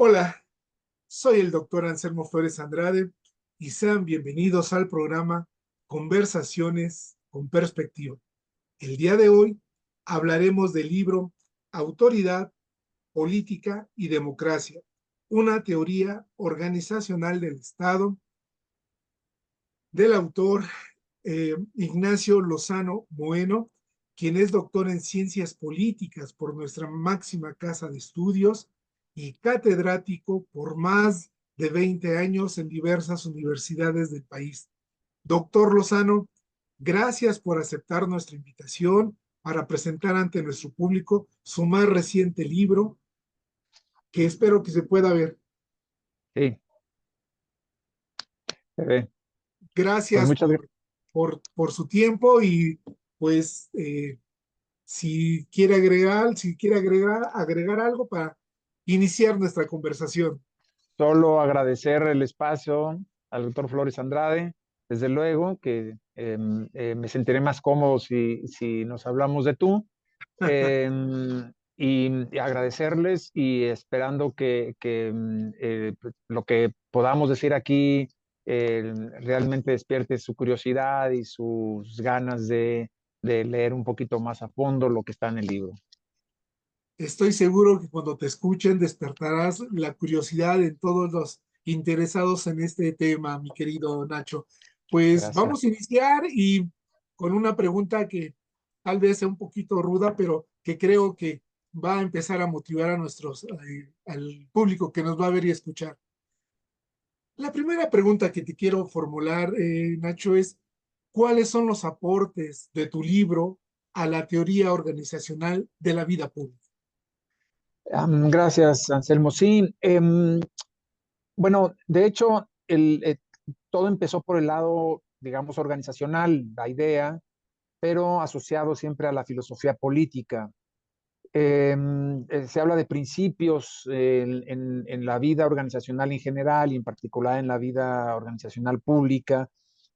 Hola, soy el doctor Anselmo Flores Andrade y sean bienvenidos al programa Conversaciones con Perspectiva. El día de hoy hablaremos del libro Autoridad, Política y Democracia, una teoría organizacional del Estado, del autor Ignacio Lozano Moeno, quien es doctor en ciencias políticas por nuestra máxima casa de estudios y catedrático por más de 20 años en diversas universidades del país. Doctor Lozano, gracias por aceptar nuestra invitación para presentar ante nuestro público su más reciente libro, que espero que se pueda ver. Sí, ve. Pues Gracias muchas gracias. por su tiempo y pues si quiere agregar algo para iniciar nuestra conversación. Solo agradecer el espacio al doctor Flores Andrade. Desde luego que me sentiré más cómodo si nos hablamos de tú. Y agradecerles y esperando que pues, lo que podamos decir aquí realmente despierte su curiosidad y sus ganas de leer un poquito más a fondo lo que está en el libro. Estoy seguro que cuando te escuchen despertarás la curiosidad en todos los interesados en este tema, mi querido Nacho. Pues Gracias. vamos a iniciar y con una pregunta que tal vez sea un poquito ruda, pero que creo que va a empezar a motivar a al público que nos va a ver y escuchar. La primera pregunta que te quiero formular, Nacho, es ¿cuáles son los aportes de tu libro a la teoría organizacional de la vida pública? Gracias, Anselmo. Sí, bueno, de hecho, todo empezó por el lado, digamos, organizacional, la idea, pero asociado siempre a la filosofía política. Se habla de principios en la vida organizacional en general y en particular en la vida organizacional pública,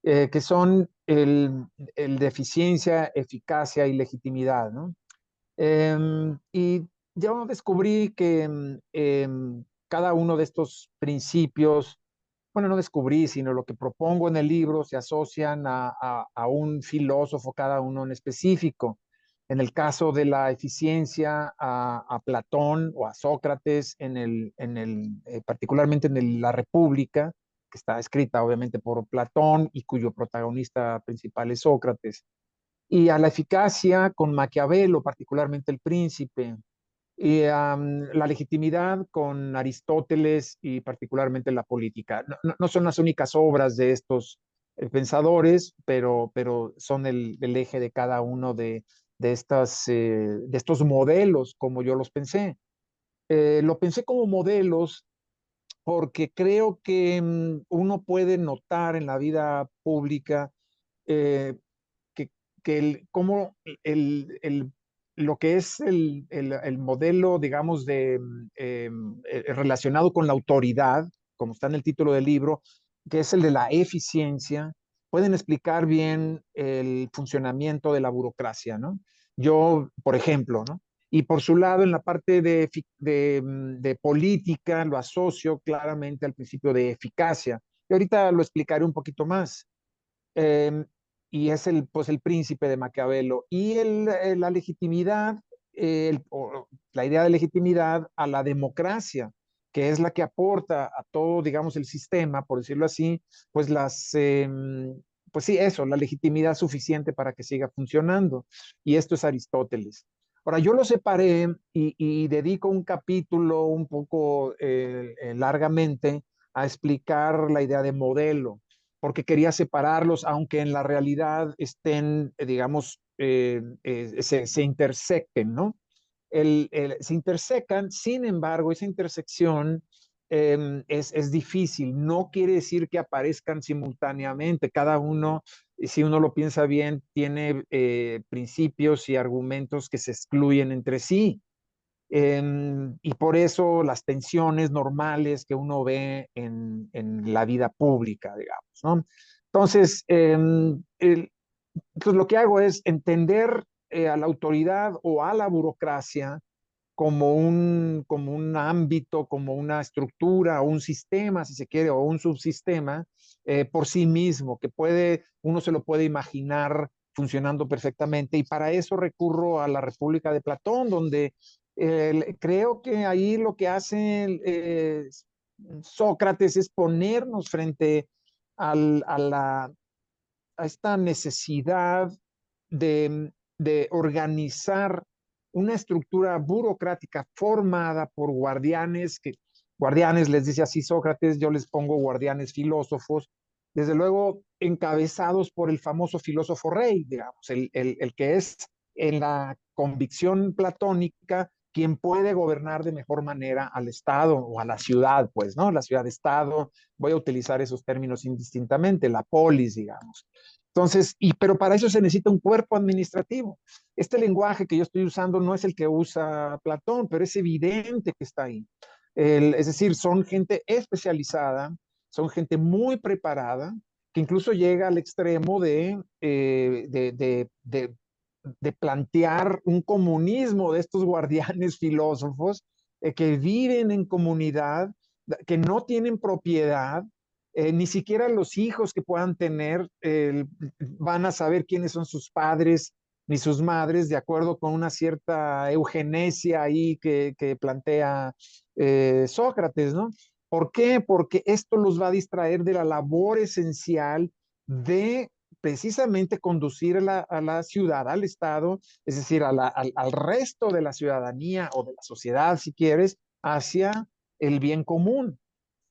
que son el de eficiencia, eficacia y legitimidad, ¿no? Y yo descubrí que cada uno de estos principios, bueno, no descubrí, sino lo que propongo en el libro, se asocian a un filósofo, cada uno en específico. En el caso de la eficiencia, a Platón o a Sócrates, particularmente La República, que está escrita obviamente por Platón y cuyo protagonista principal es Sócrates, y a la eficacia con Maquiavelo, particularmente El Príncipe, y la legitimidad con Aristóteles y particularmente la política. No son las únicas obras de estos pensadores, pero son el eje de cada uno de estos modelos, como yo los pensé. Lo pensé como modelos porque creo que uno puede notar en la vida pública eh, que, cómo lo que es el modelo, digamos, relacionado con la autoridad, como está en el título del libro, que es el de la eficiencia, pueden explicar bien el funcionamiento de la burocracia, ¿no? Yo, por ejemplo, ¿no? Y por su lado, en la parte de política, lo asocio claramente al principio de eficacia. Y ahorita lo explicaré un poquito más. Eh, y es pues el príncipe de Maquiavelo. Y la legitimidad, la idea de legitimidad a la democracia, que es la que aporta a todo, digamos, el sistema, por decirlo así, pues pues sí, eso, la legitimidad suficiente para que siga funcionando. Y esto es Aristóteles. Ahora, yo lo separé y dedico un capítulo un poco largamente a explicar la idea de modelo porque quería separarlos, aunque en la realidad estén, digamos, se intersecten, ¿no? Se intersecan, sin embargo, esa intersección es difícil, no quiere decir que aparezcan simultáneamente, cada uno, si uno lo piensa bien, tiene principios y argumentos que se excluyen entre sí. Y por eso las tensiones normales que uno ve en la vida pública, digamos, ¿no? Entonces, entonces, lo que hago es entender a la autoridad o a la burocracia como un ámbito, como una estructura o un sistema, si se quiere, o un subsistema por sí mismo, que uno se lo puede imaginar funcionando perfectamente. Y para eso recurro a la República de Platón, donde creo que ahí lo que hace Sócrates es ponernos frente a esta necesidad de organizar una estructura burocrática formada por guardianes les dice así Sócrates, yo les pongo guardianes filósofos, desde luego encabezados por el famoso filósofo rey, digamos, el que es en la convicción platónica quien puede gobernar de mejor manera al Estado o a la ciudad, pues, ¿no? La ciudad-estado, voy a utilizar esos términos indistintamente, la polis, digamos. Entonces, pero para eso se necesita un cuerpo administrativo. Este lenguaje que yo estoy usando no es el que usa Platón, pero es evidente que está ahí. Es decir, son gente especializada, son gente muy preparada, que incluso llega al extremo de plantear un comunismo de estos guardianes filósofos que viven en comunidad, que no tienen propiedad, ni siquiera los hijos que puedan tener van a saber quiénes son sus padres ni sus madres, de acuerdo con una cierta eugenesia ahí que plantea Sócrates, ¿no? ¿Por qué? Porque esto los va a distraer de la labor esencial de precisamente conducir a la ciudad, al Estado, es decir, al resto de la ciudadanía o de la sociedad, si quieres, hacia el bien común.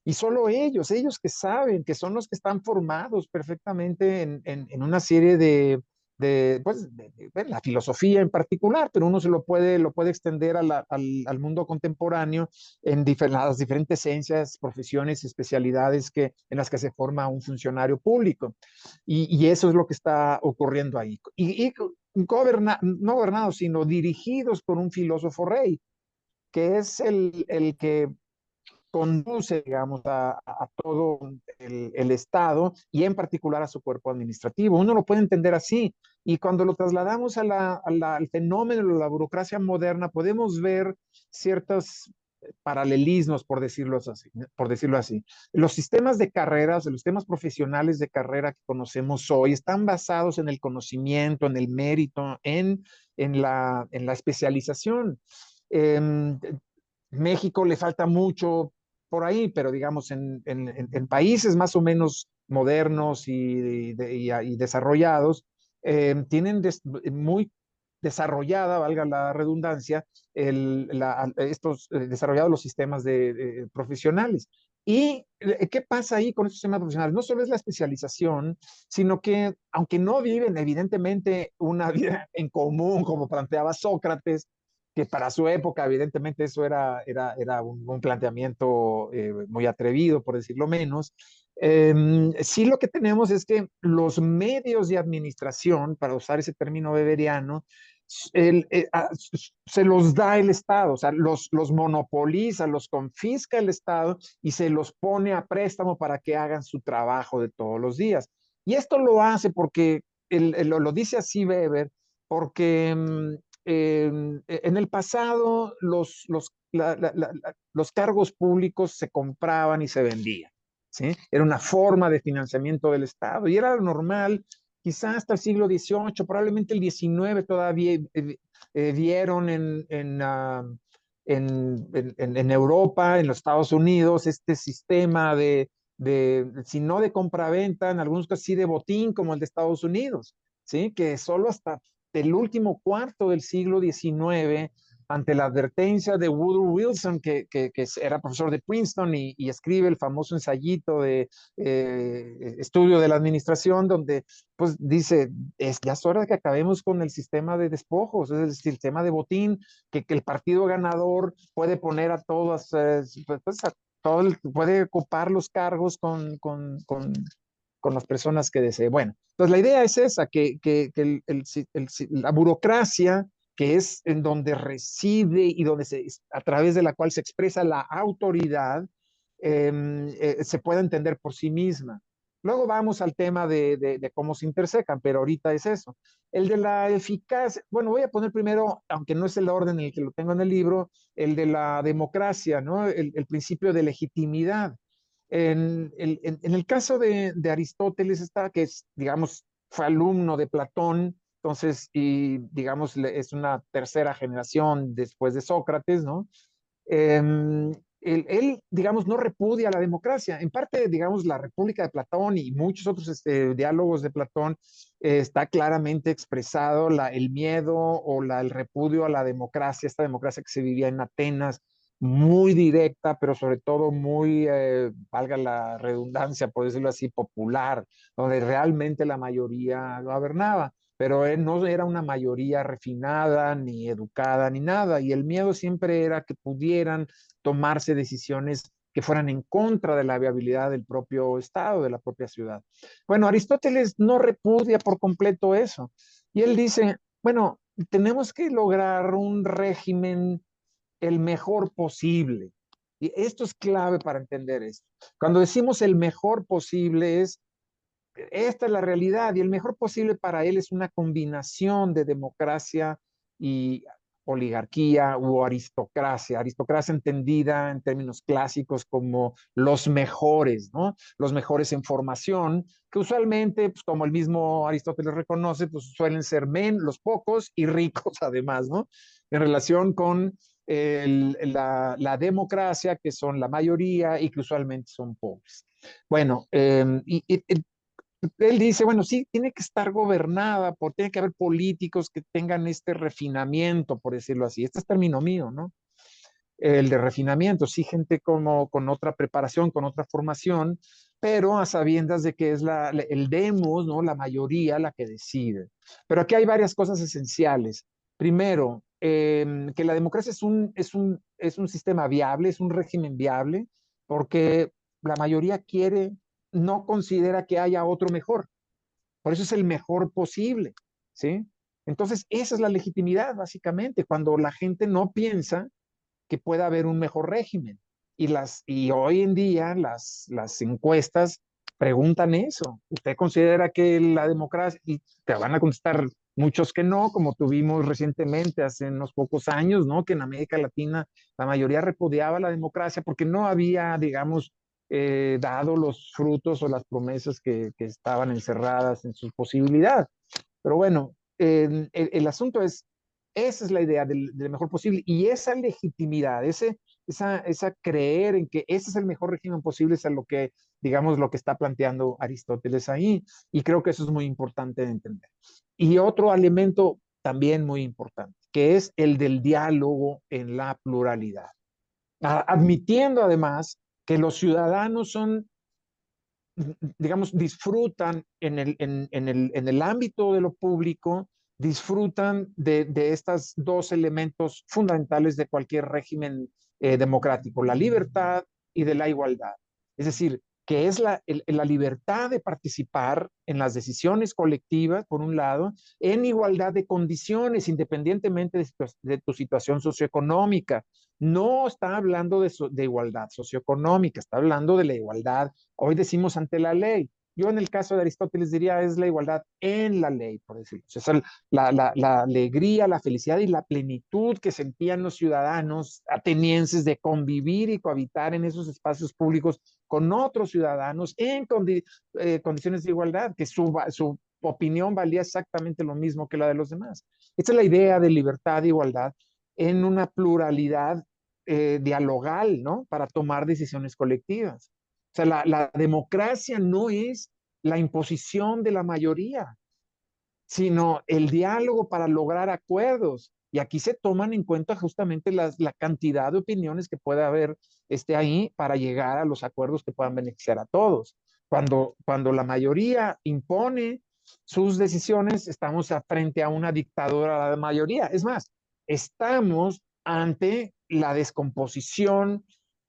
Y solo ellos que saben, que son los que están formados perfectamente en una serie pues, de la filosofía en particular, pero uno lo puede extender al mundo contemporáneo en las diferentes ciencias, profesiones, especialidades en las que se forma un funcionario público. Y eso es lo que está ocurriendo ahí. No gobernados, sino dirigidos por un filósofo rey, que es el que conduce, digamos, a todo el Estado y en particular a su cuerpo administrativo. Uno lo puede entender así. Y cuando lo trasladamos al fenómeno de la burocracia moderna, podemos ver ciertos paralelismos, por decirlo así. Los sistemas de carreras, los sistemas profesionales de carrera que conocemos hoy están basados en el conocimiento, en el mérito, en la especialización. Eh, México le falta mucho por ahí, pero digamos en países más o menos modernos y desarrollados, tienen muy desarrollada, valga la redundancia, estos desarrollados los sistemas profesionales. ¿Y qué pasa ahí con estos sistemas profesionales? No solo es la especialización, sino que aunque no viven evidentemente una vida en común, como planteaba Sócrates, que para su época, evidentemente, eso era un planteamiento muy atrevido, por decirlo menos. Sí, lo que tenemos es que los medios de administración, para usar ese término weberiano, se los da el Estado, o sea, los monopoliza, los confisca el Estado y se los pone a préstamo para que hagan su trabajo de todos los días. Y esto lo hace porque, lo dice así Weber, porque en el pasado los cargos públicos se compraban y se vendían, ¿sí? Era una forma de financiamiento del Estado y era lo normal, quizás hasta el siglo XVIII, probablemente el XIX todavía vieron en Europa, en los Estados Unidos, este sistema si no de compra-venta, en algunos casos sí de botín, como el de Estados Unidos, ¿sí? Que solo hasta el último cuarto del siglo XIX, ante la advertencia de Woodrow Wilson, que era profesor de Princeton y escribe el famoso ensayito de estudio de la administración, donde pues dice, ya es hora de que acabemos con el sistema de despojos, es el sistema de botín, que el partido ganador puede poner a todas, pues, puede ocupar los cargos con las personas que desee. Bueno, entonces la idea es esa, la burocracia, que es en donde reside y a través de la cual se expresa la autoridad, se pueda entender por sí misma. Luego vamos al tema de cómo se intersecan, pero ahorita es eso. El de la eficacia, bueno, voy a poner primero, aunque no es el orden en el que lo tengo en el libro, el de la democracia, ¿no? El principio de legitimidad. En el caso de Aristóteles, está, que es, digamos, fue alumno de Platón, entonces, y digamos, es una tercera generación después de Sócrates, ¿no? Eh, digamos, no repudia la democracia. En parte, digamos, la República de Platón y muchos otros diálogos de Platón está claramente expresado el miedo o el repudio a la democracia, esta democracia que se vivía en Atenas, muy directa, pero sobre todo muy, valga la redundancia, por decirlo así, popular, donde realmente la mayoría gobernaba, pero él no era una mayoría refinada, ni educada, ni nada, y el miedo siempre era que pudieran tomarse decisiones que fueran en contra de la viabilidad del propio Estado, de la propia ciudad. Bueno, Aristóteles no repudia por completo eso, y él dice, bueno, tenemos que lograr un régimen el mejor posible. Y esto es clave para entender esto. Cuando decimos el mejor posible es esta es la realidad y el mejor posible para él es una combinación de democracia y oligarquía u aristocracia, aristocracia entendida en términos clásicos como los mejores, ¿no? Los mejores en formación, que usualmente, pues, como el mismo Aristóteles reconoce, pues suelen ser los pocos y ricos además, ¿no? En relación con la democracia, que son la mayoría y que usualmente son pobres. Bueno, él dice, bueno, sí, tiene que estar gobernada, tiene que haber políticos que tengan este refinamiento, por decirlo así. Este es término mío, ¿no? El de refinamiento, sí, gente como con otra preparación, con otra formación, pero a sabiendas de que es el demos, ¿no? La mayoría la que decide. Pero aquí hay varias cosas esenciales. Primero, que la democracia es un sistema viable, es un régimen viable, porque la mayoría no considera que haya otro mejor. Por eso es el mejor posible, ¿sí? Entonces, esa es la legitimidad, básicamente, cuando la gente no piensa que pueda haber un mejor régimen. Y hoy en día las encuestas preguntan eso. ¿Usted considera que la democracia, y te van a contestar muchos que no, como tuvimos recientemente hace unos pocos años, ¿no? Que en América Latina la mayoría repudiaba la democracia porque no había, digamos, dado los frutos o las promesas que estaban encerradas en su posibilidad. Pero bueno, el asunto es, esa es la idea del mejor posible y esa legitimidad, esa creer en que ese es el mejor régimen posible es a lo que, digamos, lo que está planteando Aristóteles ahí. Y creo que eso es muy importante de entender. Y otro elemento también muy importante, que es el del diálogo en la pluralidad, admitiendo además que los ciudadanos son, digamos, disfrutan en el ámbito de lo público, disfrutan de estos dos elementos fundamentales de cualquier régimen democrático, la libertad y de la igualdad. Es decir, que es la libertad de participar en las decisiones colectivas, por un lado, en igualdad de condiciones, independientemente de tu situación socioeconómica. No está hablando de igualdad socioeconómica, está hablando de la igualdad, hoy decimos ante la ley. Yo en el caso de Aristóteles diría es la igualdad en la ley, por decirlo. O sea, la alegría, la felicidad y la plenitud que sentían los ciudadanos atenienses de convivir y cohabitar en esos espacios públicos con otros ciudadanos en condiciones de igualdad, que su opinión valía exactamente lo mismo que la de los demás. Esta es la idea de libertad e igualdad en una pluralidad dialogal, ¿no? Para tomar decisiones colectivas. O sea, la democracia no es la imposición de la mayoría, sino el diálogo para lograr acuerdos. Y aquí se toman en cuenta justamente la cantidad de opiniones que puede haber ahí para llegar a los acuerdos que puedan beneficiar a todos. Cuando la mayoría impone sus decisiones, estamos frente a una dictadura de la mayoría. Es más, estamos ante la descomposición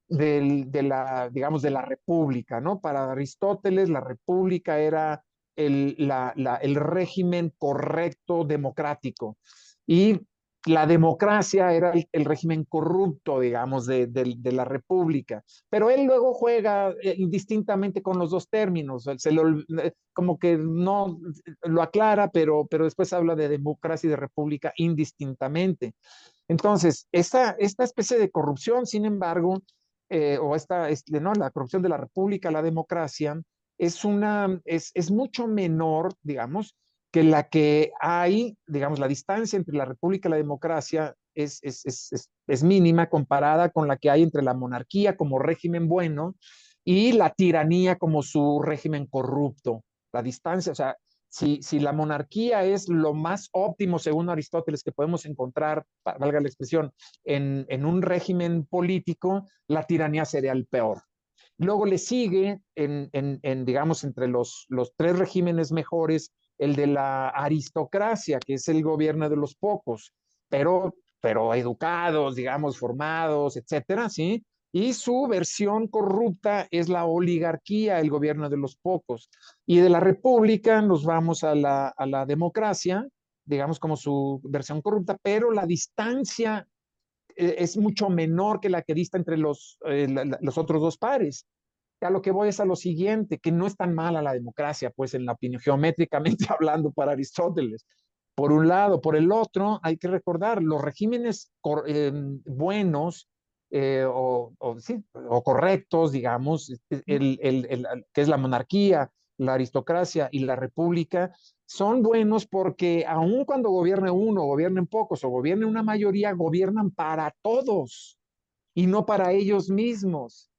digamos, de la república, ¿no? Para Aristóteles, la república era el régimen correcto democrático. Y la democracia era el régimen corrupto, digamos, de la república. Pero él luego juega indistintamente con los dos términos, como que no lo aclara, pero después habla de democracia y de república indistintamente. Entonces, esta especie de corrupción, sin embargo, no, la corrupción de la república, la democracia, es mucho menor, digamos, que la que hay, digamos, la distancia entre la república y la democracia es mínima comparada con la que hay entre la monarquía como régimen bueno y la tiranía como su régimen corrupto. La distancia, o sea, si la monarquía es lo más óptimo, según Aristóteles, que podemos encontrar, valga la expresión, en un régimen político, la tiranía sería el peor. Luego le sigue, digamos, entre los tres regímenes mejores, el de la aristocracia, que es el gobierno de los pocos, pero educados, digamos, formados, etcétera, ¿sí? Y su versión corrupta es la oligarquía, el gobierno de los pocos. Y de la república nos vamos a la democracia, digamos, como su versión corrupta, pero la distancia es mucho menor que la que dista entre los otros dos pares. A lo que voy es a lo siguiente, que no es tan mala la democracia, pues en la opinión, geométricamente hablando para Aristóteles. Por un lado, por el otro, hay que recordar, los regímenes buenos sí, o correctos, digamos, que es la monarquía, la aristocracia y la república, son buenos porque aun cuando gobierne uno, gobiernen pocos o gobierne una mayoría, gobiernan para todos y no para ellos mismos.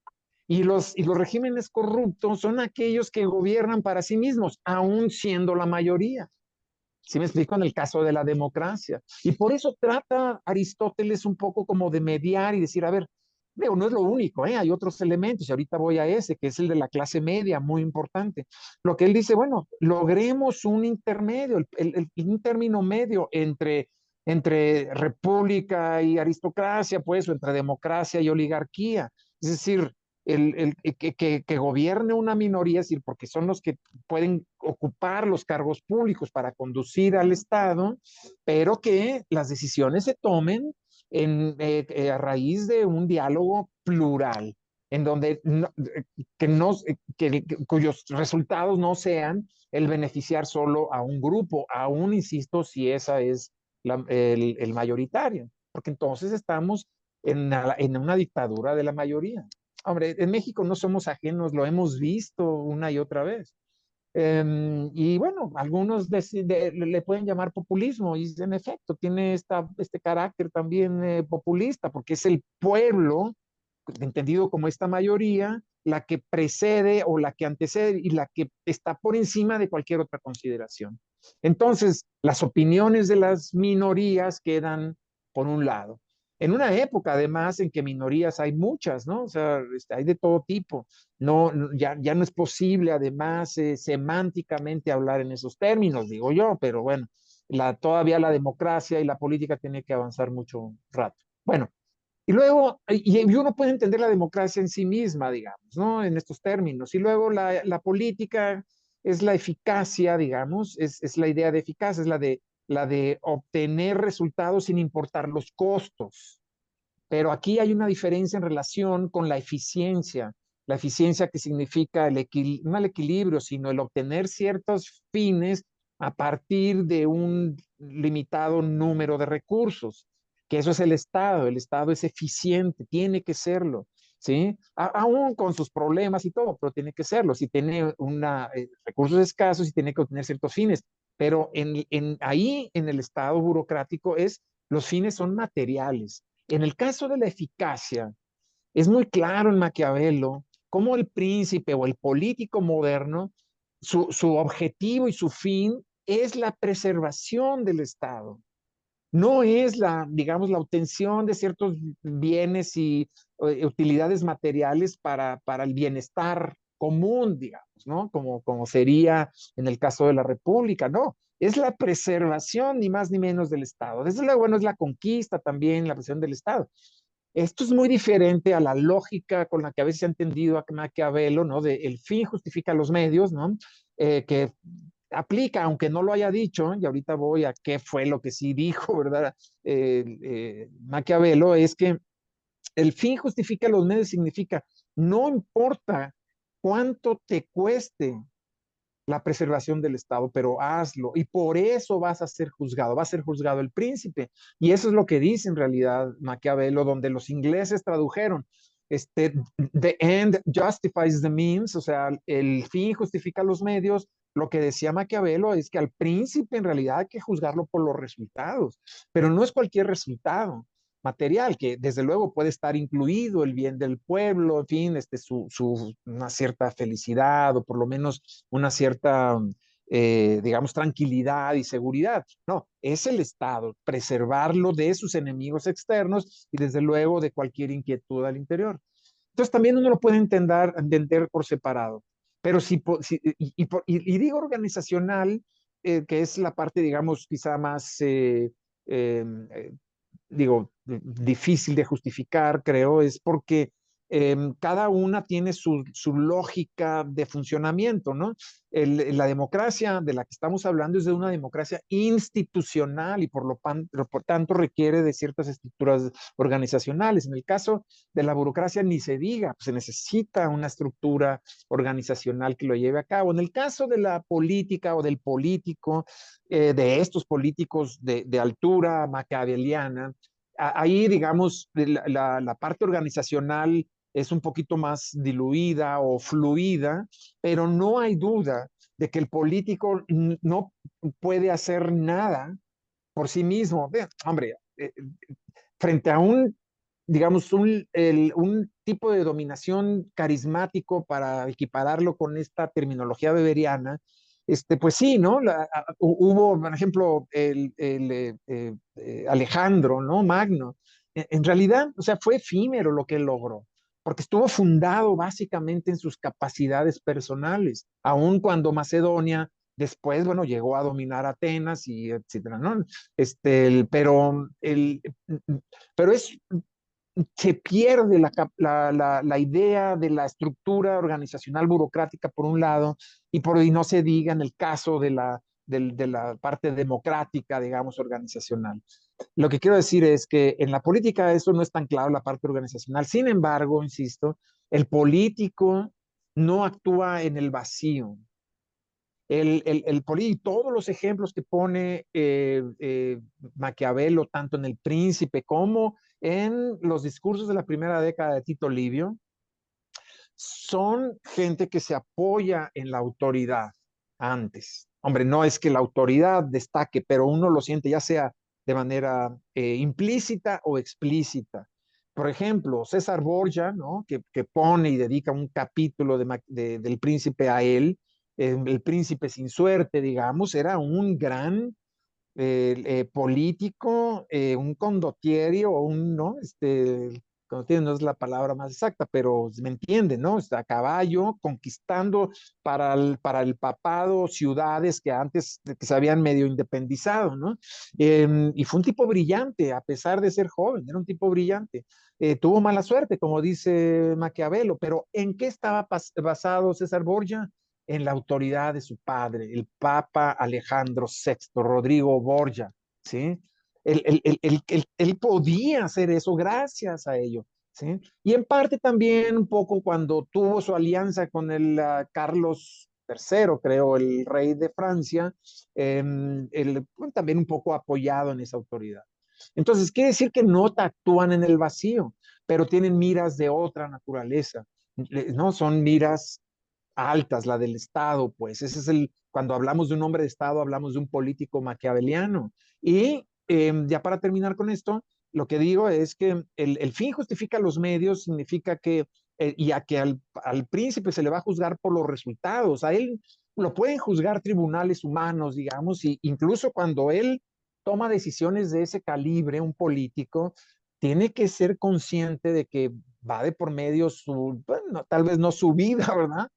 Y los regímenes corruptos son aquellos que gobiernan para sí mismos, aún siendo la mayoría. ¿Sí me explico? En el caso de la democracia. Y por eso trata Aristóteles un poco como de mediar y decir, a ver, veo, no es lo único, ¿eh? Hay otros elementos, y ahorita voy a ese, que es el de la clase media, muy importante. Lo que él dice, bueno, logremos un intermedio, un término medio entre república y aristocracia, pues, o entre democracia y oligarquía. Es decir, que gobierne una minoría, es decir, porque son los que pueden ocupar los cargos públicos para conducir al Estado, pero que las decisiones se tomen a raíz de un diálogo plural, en donde cuyos resultados no sean el beneficiar solo a un grupo, aún insisto, si esa es el mayoritario, porque entonces estamos en una dictadura de la mayoría. Hombre, en México no somos ajenos, lo hemos visto una y otra vez. Y bueno, algunos le pueden llamar populismo y en efecto tiene este carácter también populista, porque es el pueblo, entendido como esta mayoría, la que precede o la que antecede y la que está por encima de cualquier otra consideración. Entonces, las opiniones de las minorías quedan por un lado. En una época, además, en que minorías hay muchas, ¿no? O sea, hay de todo tipo. Ya no es posible, además, semánticamente hablar en esos términos, digo yo, pero bueno, todavía la democracia y la política tiene que avanzar mucho rato. Bueno, y luego, y uno puede entender la democracia en sí misma, digamos, ¿no? En estos términos. Y luego la política es la eficacia, digamos, es la idea de eficacia, es la de obtener resultados sin importar los costos. Pero aquí hay una diferencia en relación con la eficiencia que significa no el equilibrio, sino el obtener ciertos fines a partir de un limitado número de recursos, que eso es el Estado es eficiente, tiene que serlo, ¿sí? Aún con sus problemas y todo, pero tiene que serlo, si tiene recursos escasos y tiene que obtener ciertos fines, pero ahí en el Estado burocrático los fines son materiales. En el caso de la eficacia, es muy claro en Maquiavelo cómo el príncipe o el político moderno, su objetivo y su fin es la preservación del Estado. No es digamos, la obtención de ciertos bienes y utilidades materiales para el bienestar común, digamos, ¿no? Como sería en el caso de la República, no. Es la preservación, ni más ni menos, del Estado. Desde luego, bueno, es la conquista también, la preservación del Estado. Esto es muy diferente a la lógica con la que a veces se ha entendido a Maquiavelo, ¿no? De el fin justifica los medios, ¿no? Que aplica, aunque no lo haya dicho, y ahorita voy a qué fue lo que sí dijo, ¿verdad? Maquiavelo, es que el fin justifica los medios, significa, no importa cuánto te cueste la preservación del Estado, pero hazlo. Y por eso vas a ser juzgado, va a ser juzgado el príncipe. Y eso es lo que dice en realidad Maquiavelo, donde los ingleses tradujeron, este, the end justifies the means, o sea, el fin justifica los medios. Lo que decía Maquiavelo es que al príncipe en realidad hay que juzgarlo por los resultados, pero no es cualquier resultado material, que desde luego puede estar incluido el bien del pueblo, en fin, una cierta felicidad o por lo menos una cierta, digamos, tranquilidad y seguridad. No, es el Estado, preservarlo de sus enemigos externos y desde luego de cualquier inquietud al interior. Entonces también uno lo puede entender por separado. Pero y digo organizacional, que es la parte, digamos, quizá más eh, digo, difícil de justificar, creo, es porque cada una tiene su lógica de funcionamiento, ¿no? La democracia de la que estamos hablando es de una democracia institucional y por tanto requiere de ciertas estructuras organizacionales. En el caso de la burocracia ni se diga, pues se necesita una estructura organizacional que lo lleve a cabo. En el caso de la política o del político, de estos políticos de altura maquiaveliana, ahí, digamos, la parte organizacional es un poquito más diluida o fluida, pero no hay duda de que el político no puede hacer nada por sí mismo. Vean, hombre, frente a digamos, un tipo de dominación carismático para equipararlo con esta terminología beberiana, pues sí, ¿no? Hubo, por ejemplo, Alejandro, ¿no? Magno. En realidad, o sea, fue efímero lo que él logró, porque estuvo fundado básicamente en sus capacidades personales, aun cuando Macedonia después, bueno, llegó a dominar Atenas y etcétera, ¿no? Pero se pierde la idea de la estructura organizacional burocrática por un lado y no se diga en el caso de la parte democrática, digamos, organizacional. Lo que quiero decir es que en la política eso no es tan claro, la parte organizacional. Sin embargo, insisto, el político no actúa en el vacío. Todos los ejemplos que pone Maquiavelo, tanto en El Príncipe como en los discursos de la primera década de Tito Livio, son gente que se apoya en la autoridad antes. Hombre, no es que la autoridad destaque, pero uno lo siente ya sea de manera implícita o explícita. Por ejemplo, César Borgia, ¿no? Que pone y dedica un capítulo del príncipe a él, el príncipe sin suerte, digamos, era un gran político, un condottiero o un, ¿no? Condottiero no es la palabra más exacta, pero me entiende, ¿no? Está a caballo conquistando para el papado ciudades que antes que se habían medio independizado, ¿no? Y fue un tipo brillante, a pesar de ser joven, era un tipo brillante. Tuvo mala suerte, como dice Maquiavelo, pero ¿en qué estaba basado César Borgia? En la autoridad de su padre, el Papa Alejandro VI, Rodrigo Borgia, ¿sí? Él podía hacer eso gracias a ello, ¿sí? Y en parte también un poco cuando tuvo su alianza con el Carlos III, creo, el rey de Francia, bueno, también un poco apoyado en esa autoridad. Entonces, quiere decir que no actúan en el vacío, pero tienen miras de otra naturaleza, ¿no? Son miras altas, la del Estado, pues ese es cuando hablamos de un hombre de Estado, hablamos de un político maquiaveliano. Y ya para terminar con esto, lo que digo es que el fin justifica los medios, significa que, y a que al príncipe se le va a juzgar por los resultados, a él lo pueden juzgar tribunales humanos, digamos, y incluso cuando él toma decisiones de ese calibre, un político, tiene que ser consciente de que va de por medio bueno, tal vez no su vida, ¿verdad?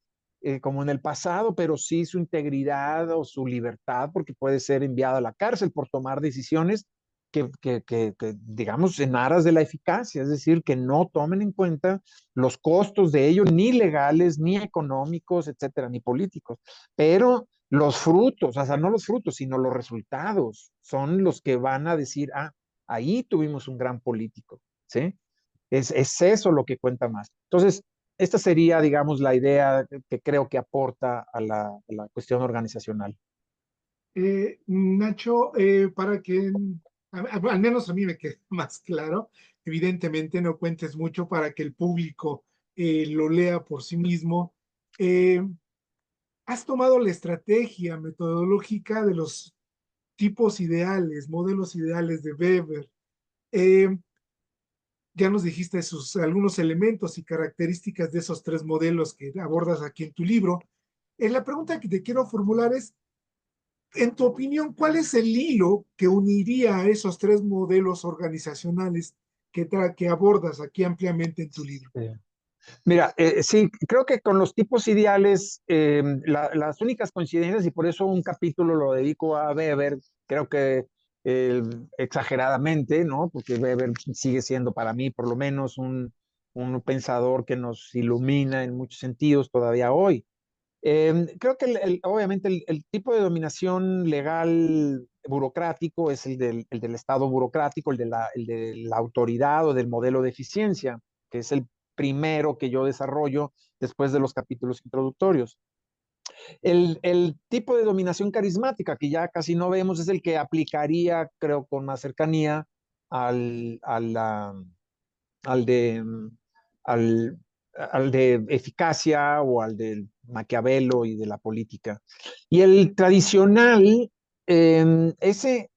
Como en el pasado, pero sí su integridad o su libertad, porque puede ser enviado a la cárcel por tomar decisiones digamos, en aras de la eficacia, es decir, que no tomen en cuenta los costos de ello, ni legales, ni económicos, etcétera, ni políticos. Pero Los frutos, o sea, no los frutos, sino los resultados son los que van a decir, ah, ahí tuvimos un gran político, ¿sí? Es eso lo que cuenta más. Entonces, esta sería, digamos, la idea que creo que aporta a la cuestión organizacional. Nacho, para que al menos a mí me quede más claro, evidentemente no cuentes mucho para que el público lo lea por sí mismo. Eh, Has tomado la estrategia metodológica de los tipos ideales, modelos ideales de Weber. Eh, ya nos dijiste algunos elementos y características de esos tres modelos que abordas aquí en tu libro. La pregunta que te quiero formular es, en tu opinión, ¿cuál es el hilo que uniría a esos tres modelos organizacionales que abordas aquí ampliamente en tu libro? Sí. Mira, sí, creo que con los tipos ideales, las únicas coincidencias, y por eso un capítulo lo dedico a Weber, creo que eh, exageradamente, ¿no? Porque Weber sigue siendo para mí, por lo menos, un pensador que nos ilumina en muchos sentidos todavía hoy. Creo que obviamente el tipo de dominación legal burocrático es el del Estado burocrático, el de la autoridad o del modelo de eficiencia, que es el primero que yo desarrollo después de los capítulos introductorios. El tipo de dominación carismática que ya casi no vemos es el que aplicaría, creo, con más cercanía al, a la, al de, al, al de eficacia o al del Maquiavelo y de la política. Y el tradicional, se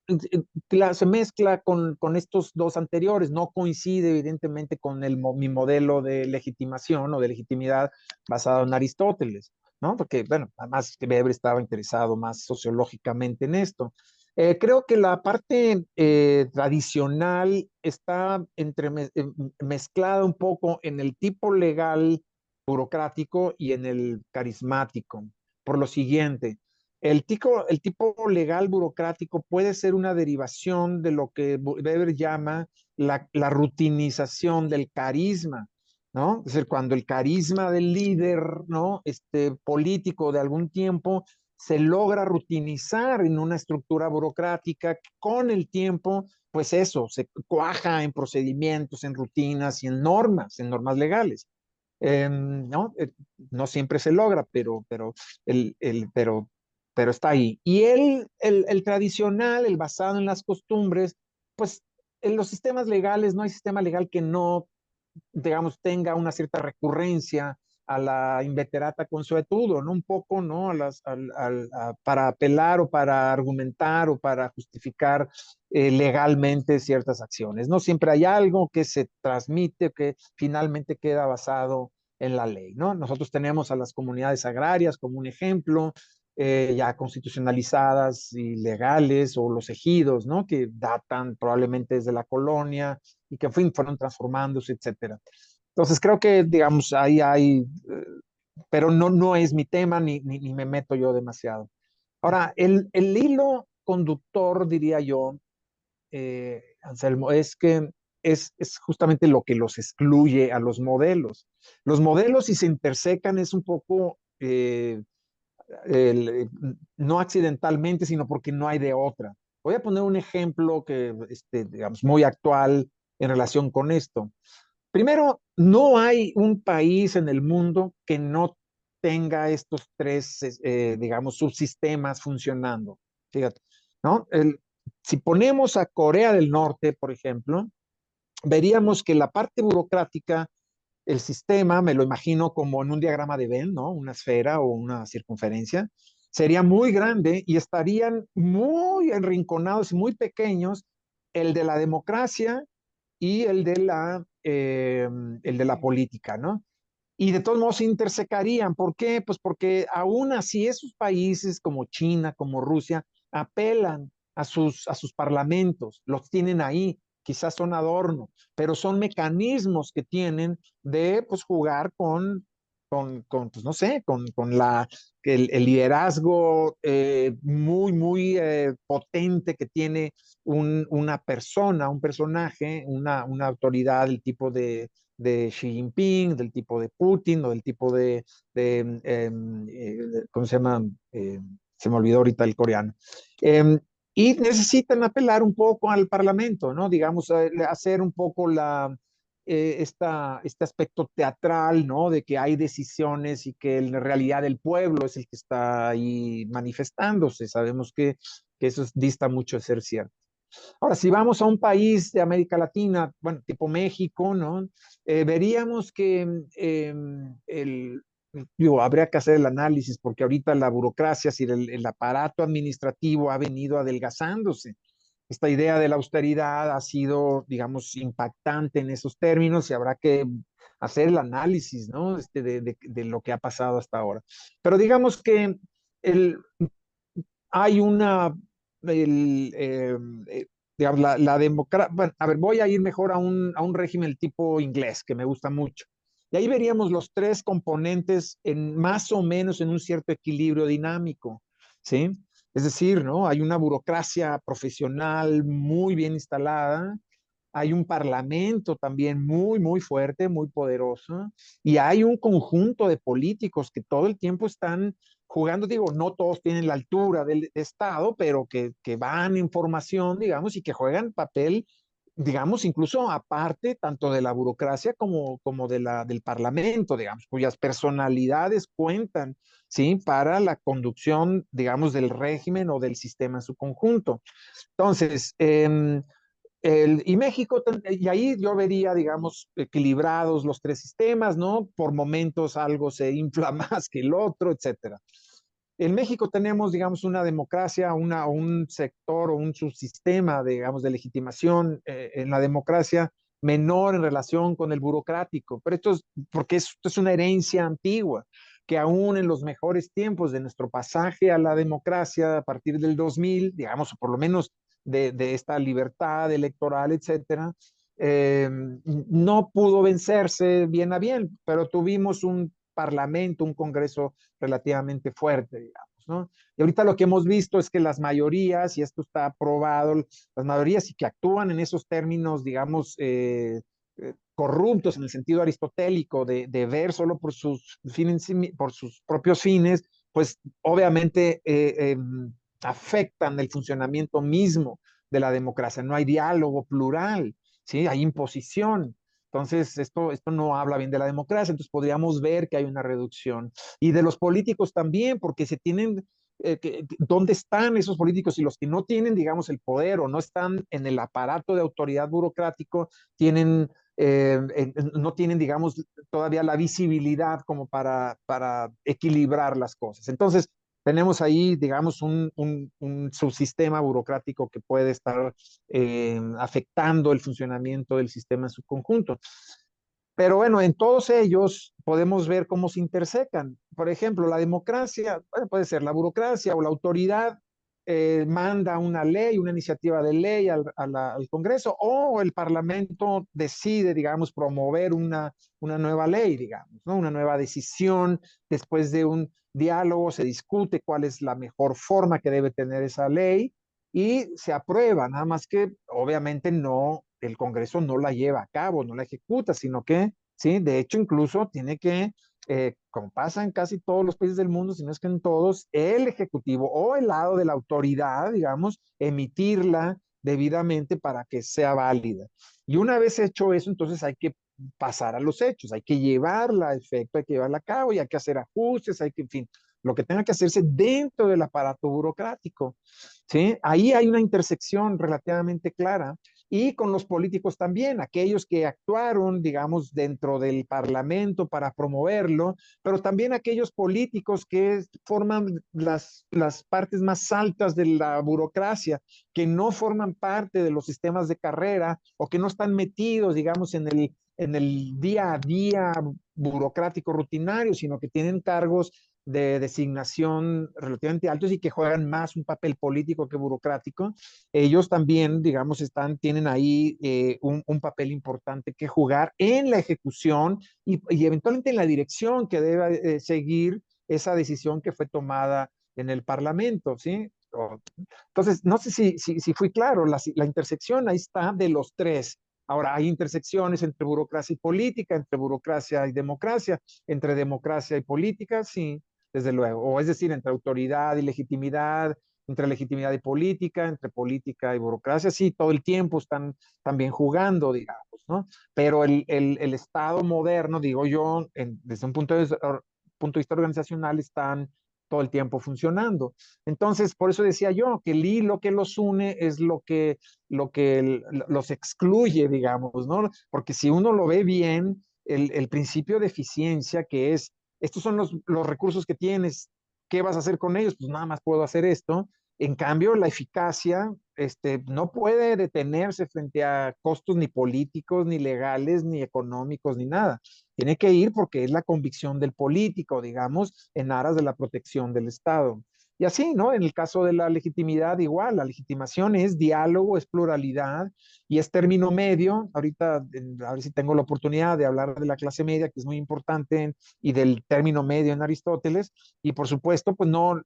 mezcla con estos dos anteriores, no coincide evidentemente con mi modelo de legitimación o de legitimidad basado en Aristóteles, ¿no? Porque, bueno, además Weber estaba interesado más sociológicamente en esto. Creo que la parte tradicional está mezclada un poco en el tipo legal burocrático y en el carismático. Por lo siguiente, el tipo legal burocrático puede ser una derivación de lo que Weber llama la rutinización del carisma, ¿no? Es decir, cuando el carisma del líder, ¿no? Político de algún tiempo se logra rutinizar en una estructura burocrática que con el tiempo, pues eso, se cuaja en procedimientos, en rutinas y en normas legales. ¿No? No siempre se logra, pero está ahí. Y el tradicional, el basado en las costumbres, pues en los sistemas legales no hay sistema legal que no, digamos, tenga una cierta recurrencia a la inveterata consuetudo, ¿no? Un poco, ¿no? Para apelar o para argumentar o para justificar legalmente ciertas acciones. No siempre hay algo que se transmite, que finalmente queda basado en la ley, ¿no? Nosotros tenemos a las comunidades agrarias como un ejemplo, ya constitucionalizadas y legales, o los ejidos, ¿no? Que datan probablemente desde la colonia y que fueron transformándose, etcétera. Entonces creo que, digamos, ahí hay, pero no es mi tema ni me meto yo demasiado. Ahora, el hilo conductor, diría yo, Anselmo, es que es justamente lo que los excluye a los modelos. Los modelos, si se intersecan, es un poco el, no accidentalmente, sino porque no hay de otra. Voy a poner un ejemplo que, digamos, muy actual en relación con esto. Primero, no hay un país en el mundo que no tenga estos tres, digamos, subsistemas funcionando. Fíjate, ¿no? Si ponemos a Corea del Norte, por ejemplo, veríamos que la parte burocrática, el sistema, me lo imagino como en un diagrama de Venn, ¿no? Una esfera o una circunferencia, sería muy grande y estarían muy enrinconados y muy pequeños el de la democracia y el de la política, ¿no? Y de todos modos se intersecarían. ¿Por qué? Pues porque aún así esos países como China, como Rusia, apelan a sus parlamentos, los tienen ahí, quizás son adorno, pero son mecanismos que tienen de pues, jugar pues no sé, el liderazgo muy, muy potente que tiene una persona, un personaje, una autoridad del tipo de Xi Jinping, del tipo de Putin o del tipo ¿cómo se llama? se me olvidó ahorita el coreano. Eh, y necesitan apelar un poco al Parlamento, ¿no? Digamos, hacer un poco este aspecto teatral, ¿no? De que hay decisiones y que en realidad el pueblo es el que está ahí manifestándose. Sabemos que eso dista mucho de ser cierto. Ahora, si vamos a un país de América Latina, bueno, tipo México, ¿no? Veríamos que digo, habría que hacer el análisis porque ahorita la burocracia, si el aparato administrativo ha venido adelgazándose. Esta idea de la austeridad ha sido, digamos, impactante en esos términos y habrá que hacer el análisis, ¿no? De lo que ha pasado hasta ahora. Pero digamos que el, hay una, el, digamos, la democracia, bueno, a ver, voy a ir mejor a un régimen tipo inglés, que me gusta mucho. Y ahí veríamos los tres componentes en más o menos en un cierto equilibrio dinámico, ¿sí? Es decir, ¿no? Hay una burocracia profesional muy bien instalada, hay un parlamento también muy, muy fuerte, muy poderoso, y hay un conjunto de políticos que todo el tiempo están jugando, digo, no todos tienen la altura del Estado, pero que van en formación, digamos, y que juegan papel, digamos, incluso aparte tanto de la burocracia como del Parlamento, digamos, cuyas personalidades cuentan, ¿sí? Para la conducción, digamos, del régimen o del sistema en su conjunto. Entonces, y México, y ahí yo vería, digamos, equilibrados los tres sistemas, ¿no? Por momentos algo se infla más que el otro, etcétera. En México tenemos, digamos, una democracia, un sector o un subsistema, digamos, de legitimación en la democracia menor en relación con el burocrático, pero esto es porque esto es una herencia antigua, que aún en los mejores tiempos de nuestro pasaje a la democracia a partir del 2000, digamos, o por lo menos de esta libertad electoral, etcétera, no pudo vencerse bien a bien, pero tuvimos un parlamento, un congreso relativamente fuerte, digamos, ¿no? Y ahorita lo que hemos visto es que las mayorías, y esto está aprobado, las mayorías y que actúan en esos términos, digamos, corruptos en el sentido aristotélico de ver solo por sus fines, por sus propios fines, pues obviamente afectan el funcionamiento mismo de la democracia. No hay diálogo plural, ¿sí? Hay imposición. Entonces, esto no habla bien de la democracia, entonces podríamos ver que hay una reducción. Y de los políticos también, porque se tienen, ¿dónde están esos políticos? Y los que no tienen, digamos, el poder o no están en el aparato de autoridad burocrático, tienen, no tienen, digamos, todavía la visibilidad como para equilibrar las cosas. Entonces, tenemos ahí, digamos, un subsistema burocrático que puede estar afectando el funcionamiento del sistema en su conjunto. Pero bueno, en todos ellos podemos ver cómo se intersecan. Por ejemplo, la democracia, bueno, puede ser la burocracia o la autoridad manda una ley, una iniciativa de ley al Congreso o el Parlamento decide, digamos, promover una nueva ley, digamos, ¿no? Una nueva decisión. Después de un diálogo se discute cuál es la mejor forma que debe tener esa ley y se aprueba, nada más que obviamente no, el Congreso no la lleva a cabo, no la ejecuta, sino que, sí, de hecho incluso tiene que, como pasa en casi todos los países del mundo, si no es que en todos, el Ejecutivo o el lado de la autoridad, digamos, emitirla debidamente para que sea válida. Y una vez hecho eso, entonces hay que pasar a los hechos, hay que llevarla a efecto, hay que llevarla a cabo y hay que hacer ajustes, hay que, en fin, lo que tenga que hacerse dentro del aparato burocrático. ¿Sí? Ahí hay una intersección relativamente clara y con los políticos también, aquellos que actuaron, digamos, dentro del Parlamento para promoverlo, pero también aquellos políticos que forman las partes más altas de la burocracia, que no forman parte de los sistemas de carrera o que no están metidos, digamos, en el día a día burocrático rutinario, sino que tienen cargos de designación relativamente altos y que juegan más un papel político que burocrático, ellos también, digamos, tienen ahí un papel importante que jugar en la ejecución y eventualmente en la dirección que debe seguir esa decisión que fue tomada en el Parlamento, ¿sí? Entonces, no sé si fui claro, la intersección ahí está de los tres. Ahora, hay intersecciones entre burocracia y política, entre burocracia y democracia, entre democracia y política, sí, desde luego. O es decir, entre autoridad y legitimidad, entre legitimidad y política, entre política y burocracia, sí, todo el tiempo están también jugando, digamos, ¿no? Pero el Estado moderno, digo yo, desde un punto de vista organizacional, están todo el tiempo funcionando. Entonces, por eso decía yo que el hilo que los une es lo que los excluye, digamos, ¿no? Porque si uno lo ve bien, el principio de eficiencia, que es, estos son los recursos que tienes, ¿qué vas a hacer con ellos? Pues nada más puedo hacer esto. En cambio, la eficacia no puede detenerse frente a costos ni políticos, ni legales, ni económicos, ni nada. Tiene que ir porque es la convicción del político, digamos, en aras de la protección del Estado. Y así, ¿no? En el caso de la legitimidad, igual, la legitimación es diálogo, es pluralidad y es término medio. Ahorita, a ver si tengo la oportunidad de hablar de la clase media, que es muy importante, y del término medio en Aristóteles. Y por supuesto, pues no,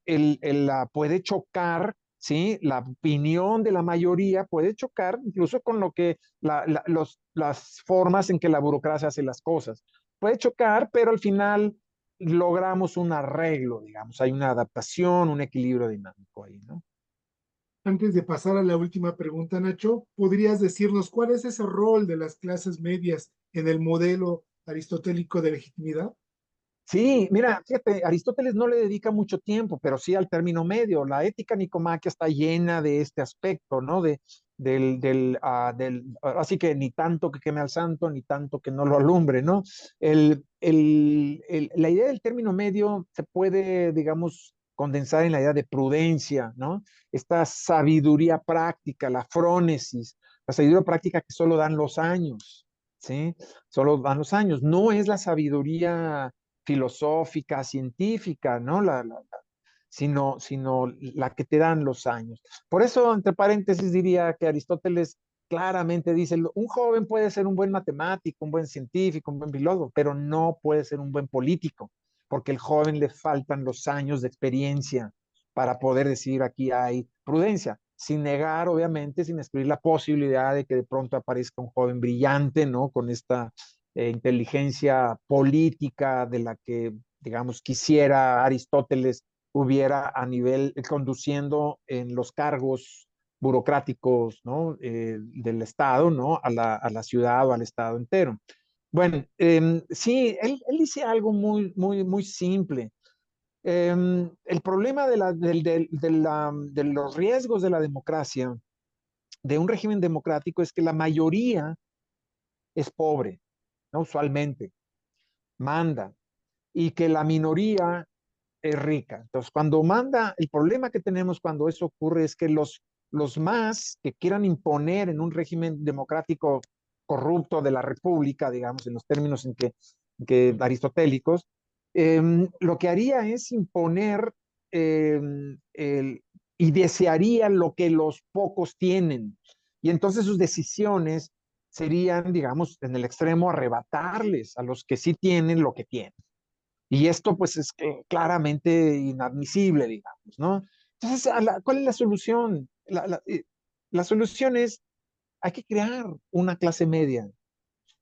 puede chocar, ¿sí? La opinión de la mayoría puede chocar incluso con lo que las formas en que la burocracia hace las cosas. Puede chocar, pero al final logramos un arreglo, digamos, hay una adaptación, un equilibrio dinámico ahí, ¿no? Antes de pasar a la última pregunta, Nacho, ¿podrías decirnos cuál es ese rol de las clases medias en el modelo aristotélico de legitimidad? Sí, mira, fíjate, Aristóteles no le dedica mucho tiempo, pero sí al término medio. La ética nicomaquia está llena de este aspecto, ¿no? Así que ni tanto que queme al santo, ni tanto que no lo alumbre, ¿no? La idea del término medio se puede, digamos, condensar en la idea de prudencia, ¿no? Esta sabiduría práctica, la frónesis, la sabiduría práctica que solo dan los años, ¿sí? Solo dan los años. No es la sabiduría filosófica, científica, ¿no? Sino la que te dan los años. Por eso, entre paréntesis, diría que Aristóteles claramente dice, un joven puede ser un buen matemático, un buen científico, un buen filósofo, pero no puede ser un buen político, porque al joven le faltan los años de experiencia para poder decir aquí hay prudencia, sin negar, obviamente, sin excluir la posibilidad de que de pronto aparezca un joven brillante, ¿no? Con esta inteligencia política de la que, digamos, quisiera Aristóteles hubiera a nivel, conduciendo en los cargos burocráticos, ¿no? Del Estado, ¿no? A la ciudad o al Estado entero. Bueno, sí, él dice algo muy, muy, muy simple. El problema de los riesgos de la democracia, de un régimen democrático, es que la mayoría es pobre, ¿no? Usualmente manda, y que la minoría es rica. Entonces, cuando manda, el problema que tenemos cuando eso ocurre es que los más que quieran imponer en un régimen democrático corrupto de la república, digamos, en los términos en que aristotélicos, lo que haría es imponer eh, el, y desearía lo que los pocos tienen. Y entonces sus decisiones serían, digamos, en el extremo, arrebatarles a los que sí tienen lo que tienen. Y esto pues es claramente inadmisible, digamos, ¿no? Entonces, ¿cuál es la solución? La solución es, hay que crear una clase media.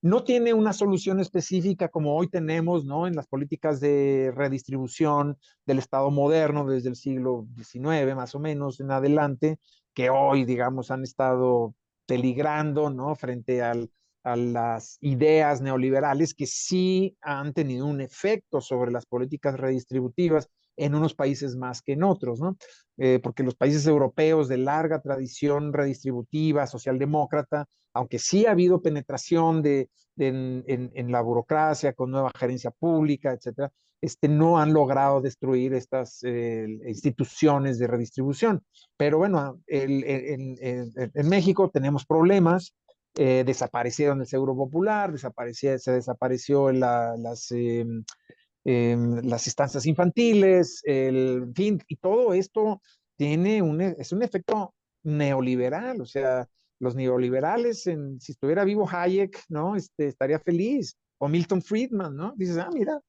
No tiene una solución específica como hoy tenemos, ¿no? En las políticas de redistribución del Estado moderno desde el siglo XIX, más o menos, en adelante, que hoy, digamos, han estado peligrando, ¿no? Frente a las ideas neoliberales que sí han tenido un efecto sobre las políticas redistributivas en unos países más que en otros, ¿no? Porque los países europeos de larga tradición redistributiva, socialdemócrata, aunque sí ha habido penetración en la burocracia con nueva gerencia pública, etcétera, no han logrado destruir estas instituciones de redistribución. Pero bueno, en México tenemos problemas. Desaparecieron el Seguro Popular, se desapareció las estancias infantiles, en fin, y todo esto es un efecto neoliberal, o sea, los neoliberales, si estuviera vivo Hayek, ¿no? Estaría feliz, o Milton Friedman, ¿no? Dices, mira,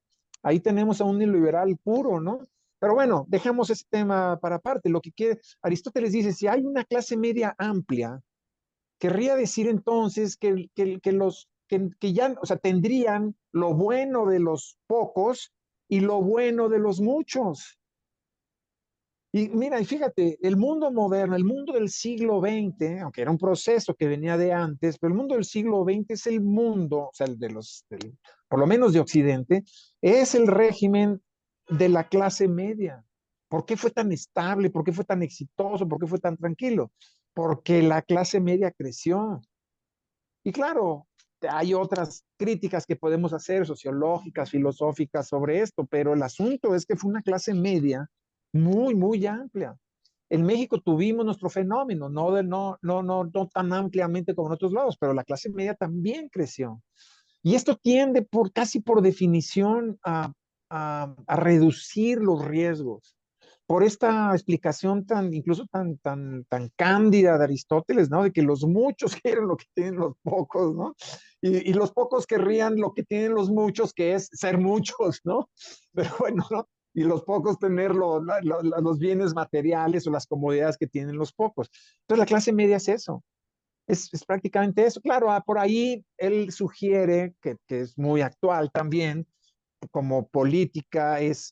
ahí tenemos a un neoliberal puro, ¿no? Pero bueno, dejemos ese tema para aparte. Lo que quiere, Aristóteles dice, si hay una clase media amplia, querría decir entonces que ya, o sea, tendrían lo bueno de los pocos y lo bueno de los muchos. Y mira, y fíjate, el mundo moderno, el mundo del siglo XX, aunque era un proceso que venía de antes, pero el mundo del siglo XX es el mundo, o sea, el de por lo menos de Occidente, es el régimen de la clase media. ¿Por qué fue tan estable? ¿Por qué fue tan exitoso? ¿Por qué fue tan tranquilo? Porque la clase media creció. Y claro, hay otras críticas que podemos hacer, sociológicas, filosóficas sobre esto, pero el asunto es que fue una clase media muy, muy amplia. En México tuvimos nuestro fenómeno, no tan ampliamente como en otros lados, pero la clase media también creció. Y esto tiende casi por definición a reducir los riesgos. Por esta explicación incluso tan cándida de Aristóteles, ¿no? De que los muchos quieren lo que tienen los pocos, ¿no? Y los pocos querrían lo que tienen los muchos, que es ser muchos, ¿no? Pero bueno, ¿no? Y los pocos tener los bienes materiales o las comodidades que tienen los pocos. Entonces la clase media es eso. Es prácticamente eso. Claro, por ahí él sugiere, que es muy actual también, como política, es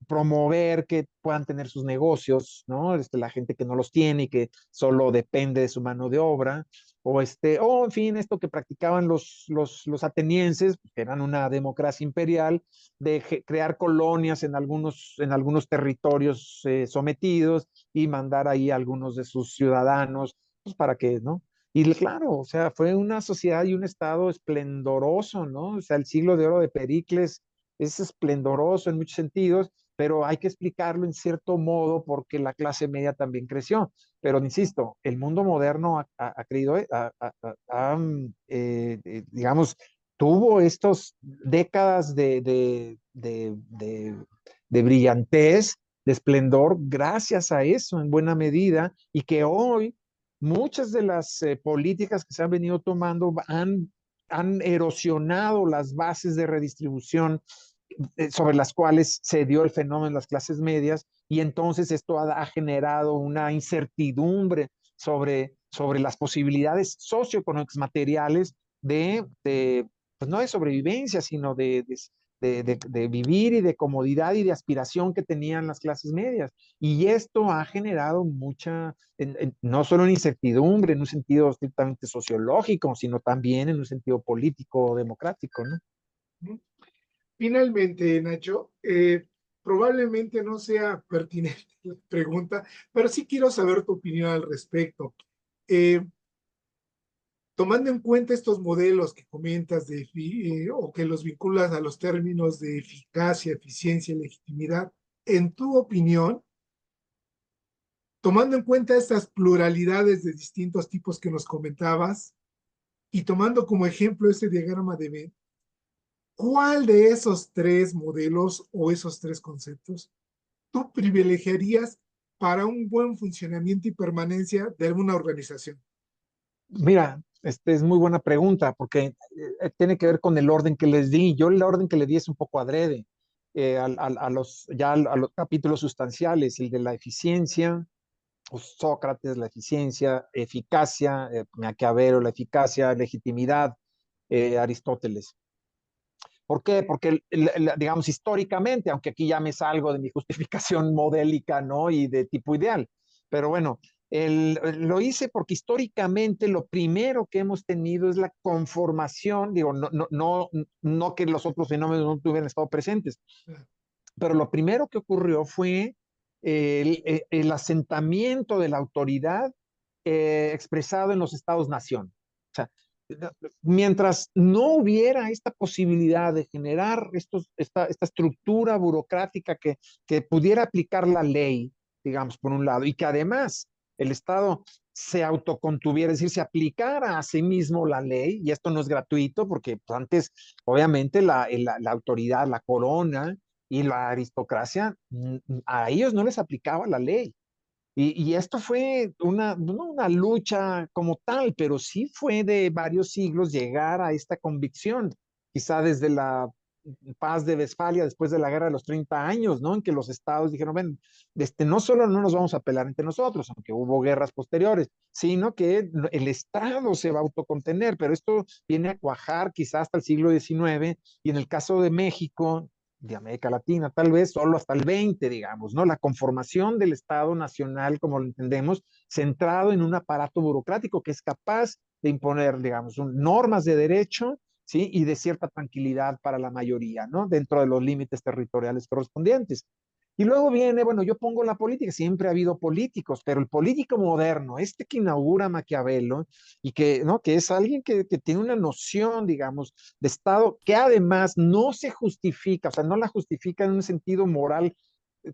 promover que puedan tener sus negocios, ¿no? La gente que no los tiene y que solo depende de su mano de obra, o en fin, esto que practicaban los atenienses, que eran una democracia imperial, de crear colonias en algunos territorios sometidos y mandar ahí a algunos de sus ciudadanos, pues para que, ¿no? Y claro, o sea, fue una sociedad y un estado esplendoroso, ¿no? O sea, el siglo de oro de Pericles es esplendoroso en muchos sentidos, pero hay que explicarlo en cierto modo porque la clase media también creció. Pero insisto, el mundo moderno ha creído, digamos, tuvo estas décadas de brillantez, de esplendor, gracias a eso en buena medida, y que hoy muchas de las políticas que se han venido tomando han erosionado las bases de redistribución sobre las cuales se dio el fenómeno de las clases medias, y entonces esto ha generado una incertidumbre sobre las posibilidades socioeconómicas materiales pues no de sobrevivencia, sino de vivir y de comodidad y de aspiración que tenían las clases medias. Y esto ha generado no solo una incertidumbre en un sentido estrictamente sociológico, sino también en un sentido político, democrático, ¿no? Finalmente, Nacho, probablemente no sea pertinente la pregunta, pero sí quiero saber tu opinión al respecto. Eh, Tomando en cuenta estos modelos que comentas o que los vinculas a los términos de eficacia, eficiencia y legitimidad, en tu opinión, tomando en cuenta estas pluralidades de distintos tipos que nos comentabas y tomando como ejemplo ese diagrama de Venn, ¿cuál de esos tres modelos o esos tres conceptos tú privilegiarías para un buen funcionamiento y permanencia de alguna organización? Mira, es muy buena pregunta porque tiene que ver con el orden que les di. Yo el orden que le di es un poco adrede a los capítulos sustanciales, el de la eficiencia, pues, Sócrates, la eficiencia, eficacia, Maquiavelo, la eficacia, legitimidad, Aristóteles. ¿Por qué? Porque, digamos, históricamente, aunque aquí ya me salgo de mi justificación modélica, ¿no? Y de tipo ideal, pero bueno, lo hice porque históricamente lo primero que hemos tenido es la conformación, digo, no que los otros fenómenos no tuvieran estado presentes, pero lo primero que ocurrió fue el asentamiento de la autoridad expresado en los estados-nación. O sea, mientras no hubiera esta posibilidad de generar esta estructura burocrática que pudiera aplicar la ley, digamos, por un lado, y que además el Estado se autocontuviera, es decir, se aplicara a sí mismo la ley, y esto no es gratuito, porque pues, antes, obviamente, la autoridad, la corona y la aristocracia, a ellos no les aplicaba la ley. Y esto fue no una lucha como tal, pero sí fue de varios siglos llegar a esta convicción, quizá desde la paz de Westfalia, después de la guerra de los 30 años, ¿no? En que los estados dijeron, ven, no solo no nos vamos a pelear entre nosotros, aunque hubo guerras posteriores, sino que el Estado se va a autocontener, pero esto viene a cuajar quizá hasta el siglo XIX, y en el caso de México, de América Latina, tal vez solo hasta el 20, digamos, ¿no? La conformación del Estado nacional, como lo entendemos, centrado en un aparato burocrático que es capaz de imponer, digamos, normas de derecho, ¿sí? Y de cierta tranquilidad para la mayoría, ¿no? Dentro de los límites territoriales correspondientes. Y luego viene, bueno, yo pongo la política, siempre ha habido políticos, pero el político moderno, este que inaugura Maquiavelo y que, ¿no? Que es alguien que tiene una noción, digamos, de Estado que además no se justifica, o sea, no la justifica en un sentido moral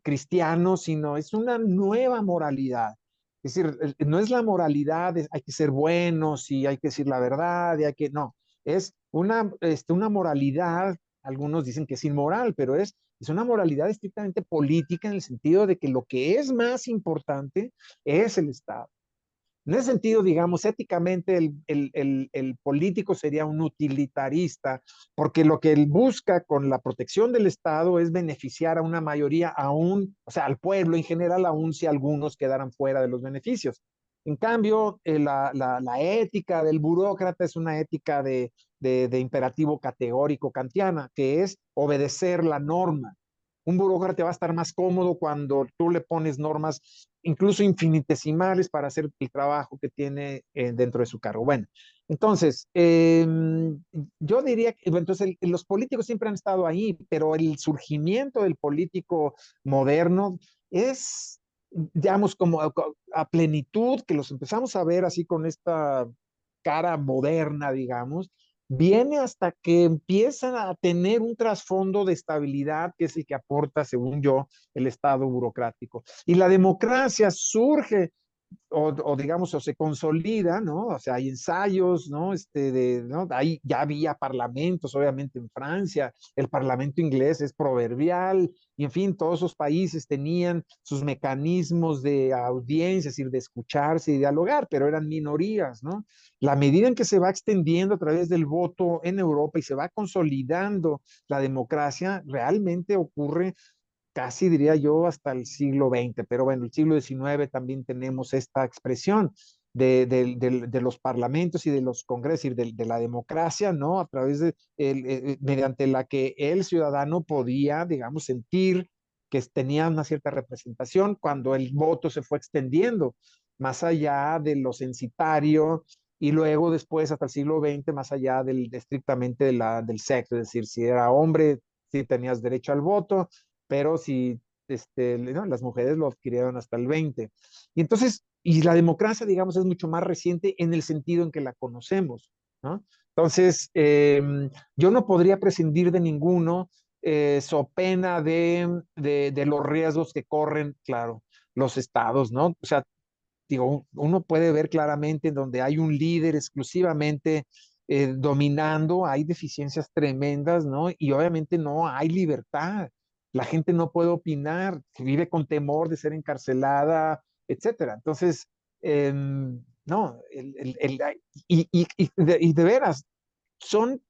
cristiano, sino es una nueva moralidad. Es decir, no es la moralidad, hay que ser buenos y hay que decir la verdad, y hay que, no, es una moralidad, algunos dicen que es inmoral, pero es una moralidad estrictamente política en el sentido de que lo que es más importante es el Estado. En ese sentido, digamos, éticamente el político sería un utilitarista, porque lo que él busca con la protección del Estado es beneficiar a una mayoría, aún, o sea, al pueblo en general, aún si algunos quedaran fuera de los beneficios. En cambio, la ética del burócrata es una ética de imperativo categórico kantiana, que es obedecer la norma. Un burócrata va a estar más cómodo cuando tú le pones normas incluso infinitesimales para hacer el trabajo que tiene dentro de su cargo. Bueno, entonces, yo diría que entonces, los políticos siempre han estado ahí, pero el surgimiento del político moderno es, digamos, como a plenitud, que los empezamos a ver así con esta cara moderna, digamos, viene hasta que empiezan a tener un trasfondo de estabilidad, que es el que aporta, según yo, el Estado burocrático. Y la democracia surge o digamos, o se consolida, ¿no? O sea, hay ensayos, ¿no? ¿no? Ahí ya había parlamentos, obviamente en Francia, el parlamento inglés es proverbial, y en fin, todos esos países tenían sus mecanismos de audiencia, es decir, de escucharse y dialogar, pero eran minorías, ¿no? La medida en que se va extendiendo a través del voto en Europa y se va consolidando la democracia, realmente ocurre casi diría yo hasta el siglo XX, pero bueno, el siglo XIX también tenemos esta expresión de los parlamentos y de los congresos y de la democracia, ¿no? A través mediante la que el ciudadano podía, digamos, sentir que tenía una cierta representación cuando el voto se fue extendiendo más allá de lo censitario y luego después hasta el siglo XX más allá estrictamente del sexo, es decir, si era hombre, si tenías derecho al voto, pero si ¿no? Las mujeres lo adquirieron hasta el 20. Y entonces, y la democracia, digamos, es mucho más reciente en el sentido en que la conocemos, ¿no? Entonces, yo no podría prescindir de ninguno, so pena de los riesgos que corren, claro, los estados, ¿no? O sea, digo, uno puede ver claramente en donde hay un líder exclusivamente dominando, hay deficiencias tremendas, ¿no? Y obviamente no hay libertad. La gente no puede opinar, vive con temor de ser encarcelada, etcétera. Entonces, no, y de veras, son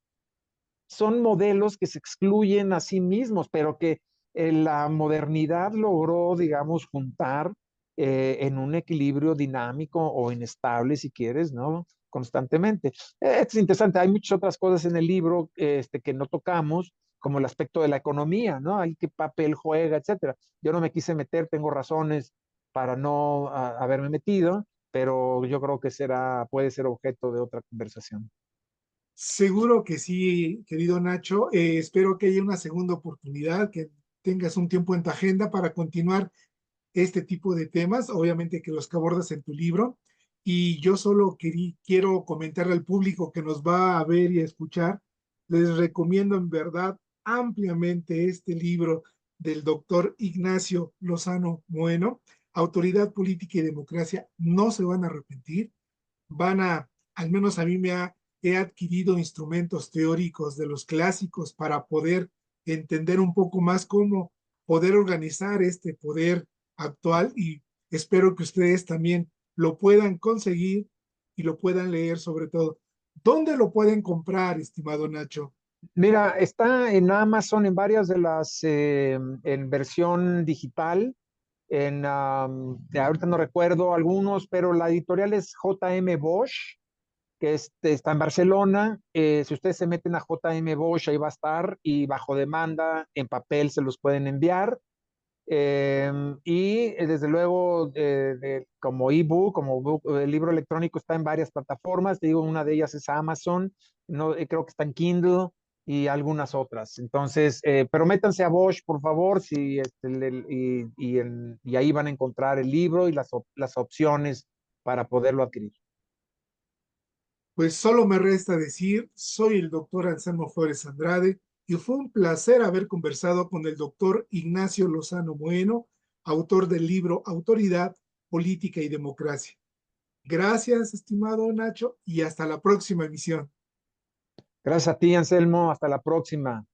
son modelos que se excluyen a sí mismos, pero que la modernidad logró, digamos, juntar en un equilibrio dinámico o inestable, si quieres, ¿no? Constantemente. Es interesante, hay muchas otras cosas en el libro que no tocamos, como el aspecto de la economía, ¿no? Hay qué papel juega, etcétera. Yo no me quise meter, tengo razones para no haberme metido, pero yo creo que puede ser objeto de otra conversación. Seguro que sí, querido Nacho. Espero que haya una segunda oportunidad, que tengas un tiempo en tu agenda para continuar este tipo de temas, obviamente que los que abordas en tu libro. Y yo solo quiero comentarle al público que nos va a ver y a escuchar, les recomiendo en verdad ampliamente este libro del doctor Ignacio Lozano Moeno, Autoridad Política y Democracia. No se van a arrepentir, al menos a mí he adquirido instrumentos teóricos de los clásicos para poder entender un poco más cómo poder organizar este poder actual, y espero que ustedes también lo puedan conseguir y lo puedan leer sobre todo. ¿Dónde lo pueden comprar, estimado Nacho? Mira, está en Amazon en varias de en versión digital, ahorita no recuerdo algunos, pero la editorial es J.M. Bosch, que está en Barcelona. Si ustedes se meten a JM Bosch, ahí va a estar y bajo demanda, en papel se los pueden enviar. Desde luego, como ebook, el libro electrónico está en varias plataformas. Te digo, una de ellas es Amazon, no, creo que está en Kindle y algunas otras. Entonces, pero métanse a Bosch, por favor, y ahí van a encontrar el libro y las opciones para poderlo adquirir. Pues solo me resta decir, soy el doctor Anselmo Flores Andrade y fue un placer haber conversado con el doctor Ignacio Lozano Bueno, autor del libro Autoridad, Política y Democracia. Gracias, estimado Nacho, y hasta la próxima emisión. Gracias a ti, Anselmo. Hasta la próxima.